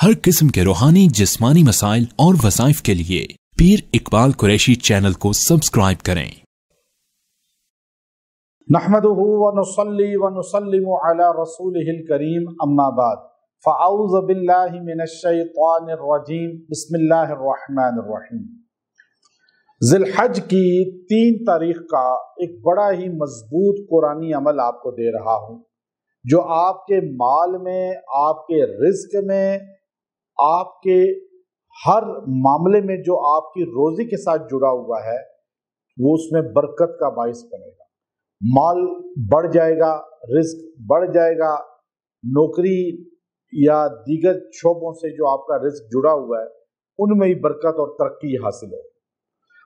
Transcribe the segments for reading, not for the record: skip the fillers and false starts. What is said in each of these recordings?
हर किस्म के रूहानी जिस्मानी मसाइल और वज़ाइफ के लिए पीर इकबाल कुरैशी चैनल को सब्सक्राइब करें। नहमदुहु व नुसल्ली व नुसल्लिमु अला रसूलिहिल करीम अम्मा बाद फ़अऊज़ु बिल्लाहि मिनश शैतानिर रजीम बिस्मिल्लाहिर रहमानिर रहीम। ज़िलहज की 3 तारीख का एक बड़ा ही मजबूत कुरानी अमल आपको दे रहा हूँ, जो आपके माल में, आपके रिज़्क में, आपके हर मामले में जो आपकी रोज़ी के साथ जुड़ा हुआ है वो उसमें बरकत का बाइस बनेगा। माल बढ़ जाएगा, रिस्क बढ़ जाएगा, नौकरी या दीगर शोबों से जो आपका रिस्क जुड़ा हुआ है उनमें ही बरकत और तरक्की हासिल हो।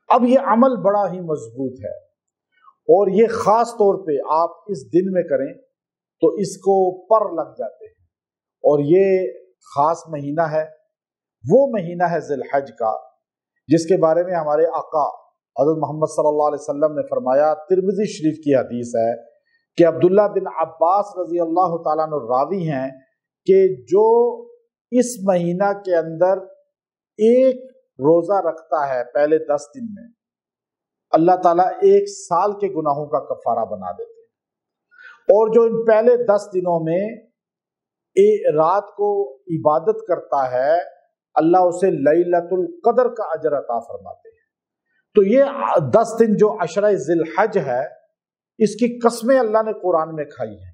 अब ये अमल बड़ा ही मजबूत है और ये ख़ास तौर पे आप इस दिन में करें तो इसको पर लग जाते हैं। और ये ख़ास महीना है, वो महीना है ज़िलहज का, जिसके बारे में हमारे आका हज़रत मोहम्मद सल्लल्लाहु अलैहि वसल्लम ने फरमाया। तिरमिज़ी शरीफ की हदीस है कि अब्दुल्ला बिन अब्बास रज़ी अल्लाह ताला अन्हु रावी हैं कि जो इस महीना के अंदर एक रोज़ा रखता है पहले 10 दिन में, अल्लाह ताला 1 साल के गुनाहों का कफ़ारा बना देते हैं। और जो इन पहले 10 दिनों में रात को इबादत करता है, अल्लाह उसे लैलतुल कदर का अजर अता फरमाते हैं। तो ये 10 दिन जो अशरा ज़िलहज है, इसकी कसमें अल्लाह ने कुरान में खाई हैं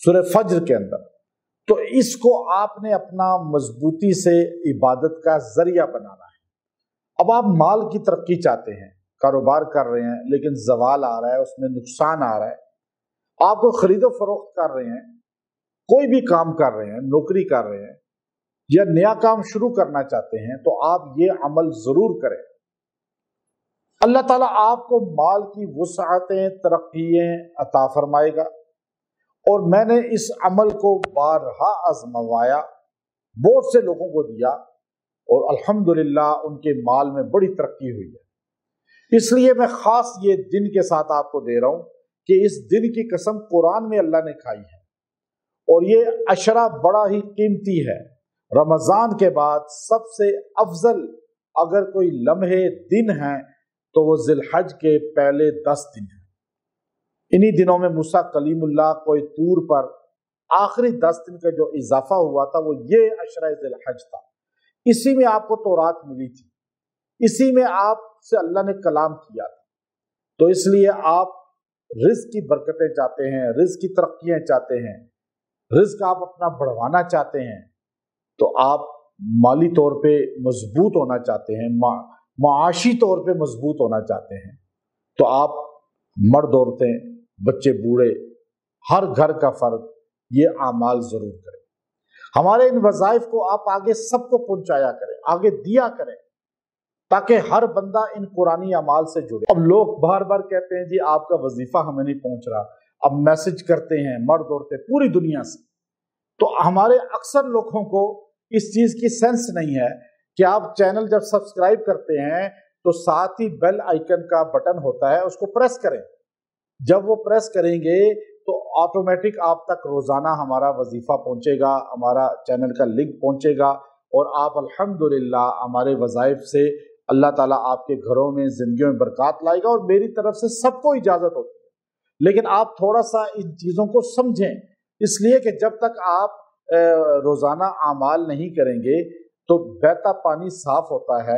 सूरह फज्र के अंदर। तो इसको आपने अपना मजबूती से इबादत का जरिया बनाना है। अब आप माल की तरक्की चाहते हैं, कारोबार कर रहे हैं लेकिन जवाल आ रहा है, उसमें नुकसान आ रहा है, आप खरीदो फरोख्त कर रहे हैं, कोई भी काम कर रहे हैं, नौकरी कर रहे हैं या नया काम शुरू करना चाहते हैं, तो आप ये अमल जरूर करें। अल्लाह ताला आपको माल की वुसअतें, तरक्कियां अता फरमाएगा। और मैंने इस अमल को बारहा आजमाया, बहुत से लोगों को दिया और अल्हम्दुलिल्लाह उनके माल में बड़ी तरक्की हुई है। इसलिए मैं खास ये दिन के साथ आपको दे रहा हूं कि इस दिन की कसम कुरान में अल्लाह ने खाई है और ये अशरा बड़ा ही कीमती है। रमजान के बाद सबसे अफजल अगर कोई लम्हे दिन है तो वो ज़िलहज के पहले 10 दिन है। इन्हीं दिनों में मूसा कलीमुल्लाह कोई तूर पर आखिरी 10 दिन का जो इजाफा हुआ था वो ये अशरा ज़िलहज था। इसी में आपको तौरात मिली थी, इसी में आपसे अल्लाह ने कलाम किया था। तो इसलिए आप रिज़्क की बरकतें चाहते हैं, रिज़्क की तरक्कियां चाहते हैं, रिज़्क आप अपना बढ़वाना चाहते हैं, तो आप माली तौर पे मजबूत होना चाहते हैं, माशी तौर पे मजबूत होना चाहते हैं, तो आप मर्द औरतें, बच्चे बूढ़े, हर घर का फर्द ये आमाल जरूर करें। हमारे इन वज़ाइफ को आप आगे सबको पहुंचाया करें, आगे दिया करें, ताकि हर बंदा इन कुरानी अमाल से जुड़े। अब लोग बार बार कहते हैं जी आपका वजीफा हमें नहीं पहुंच रहा। अब मैसेज करते हैं मर्द औरतें पूरी दुनिया से, तो हमारे अक्सर लोगों को इस चीज की सेंस नहीं है कि आप चैनल जब सब्सक्राइब करते हैं तो साथ ही बेल आइकन का बटन होता है, उसको प्रेस करें। जब वो प्रेस करेंगे तो ऑटोमेटिक आप तक रोजाना हमारा वजीफा पहुंचेगा, हमारा चैनल का लिंक पहुंचेगा और आप अल्हम्दुलिल्लाह हमारे वज़ाइफ से अल्लाह ताला आपके घरों में, जिंदगियों में बरकत लाएगा। और मेरी तरफ से सबको इजाजत होती है, लेकिन आप थोड़ा सा इन चीजों को समझें, इसलिए कि जब तक आप रोजाना आमाल नहीं करेंगे तो बहता पानी साफ होता है।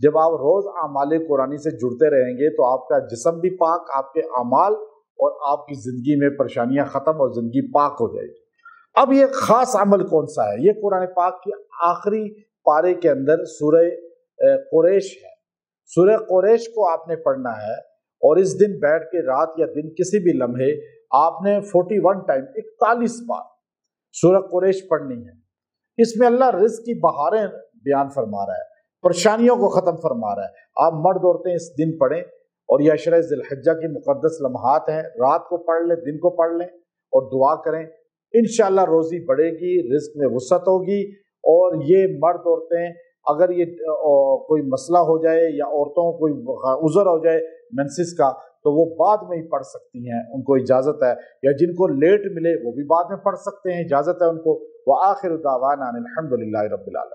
जब आप रोज आमाल कुरानी से जुड़ते रहेंगे तो आपका जिस्म भी पाक, आपके आमाल और आपकी जिंदगी में परेशानियां खत्म और जिंदगी पाक हो जाएगी। अब ये खास अमल कौन सा है? ये कुरान पाक की आखिरी पारे के अंदर सूरह कुरैश है। सूरह कुरैश को आपने पढ़ना है और इस दिन बैठ के रात या दिन किसी भी लम्हे आपने 41 टाइम 41 बार सूरह कुरैश पढ़नी है। इसमें अल्लाह रिज़्क की बहारें बयान फरमा रहा है, परेशानियों को खत्म फरमा रहा है। आप मर्द औरतें इस दिन पढ़ें और यह अशरा ज़िलहज्जा की मुक़द्दस लम्हात हैं, रात को पढ़ लें, दिन को पढ़ लें और दुआ करें। इंशाअल्लाह रोज़ी बढ़ेगी, रिज़्क में वुसअत होगी। और ये मर्द औरतें अगर ये कोई मसला हो जाए या औरतों को कोई उज़र हो जाए मेंसेस का, तो वो बाद में ही पढ़ सकती हैं, उनको इजाज़त है। या जिनको लेट मिले वो भी बाद में पढ़ सकते हैं, इजाज़त है उनको। وآخر دعوانا الحمد للہ رب العالمین.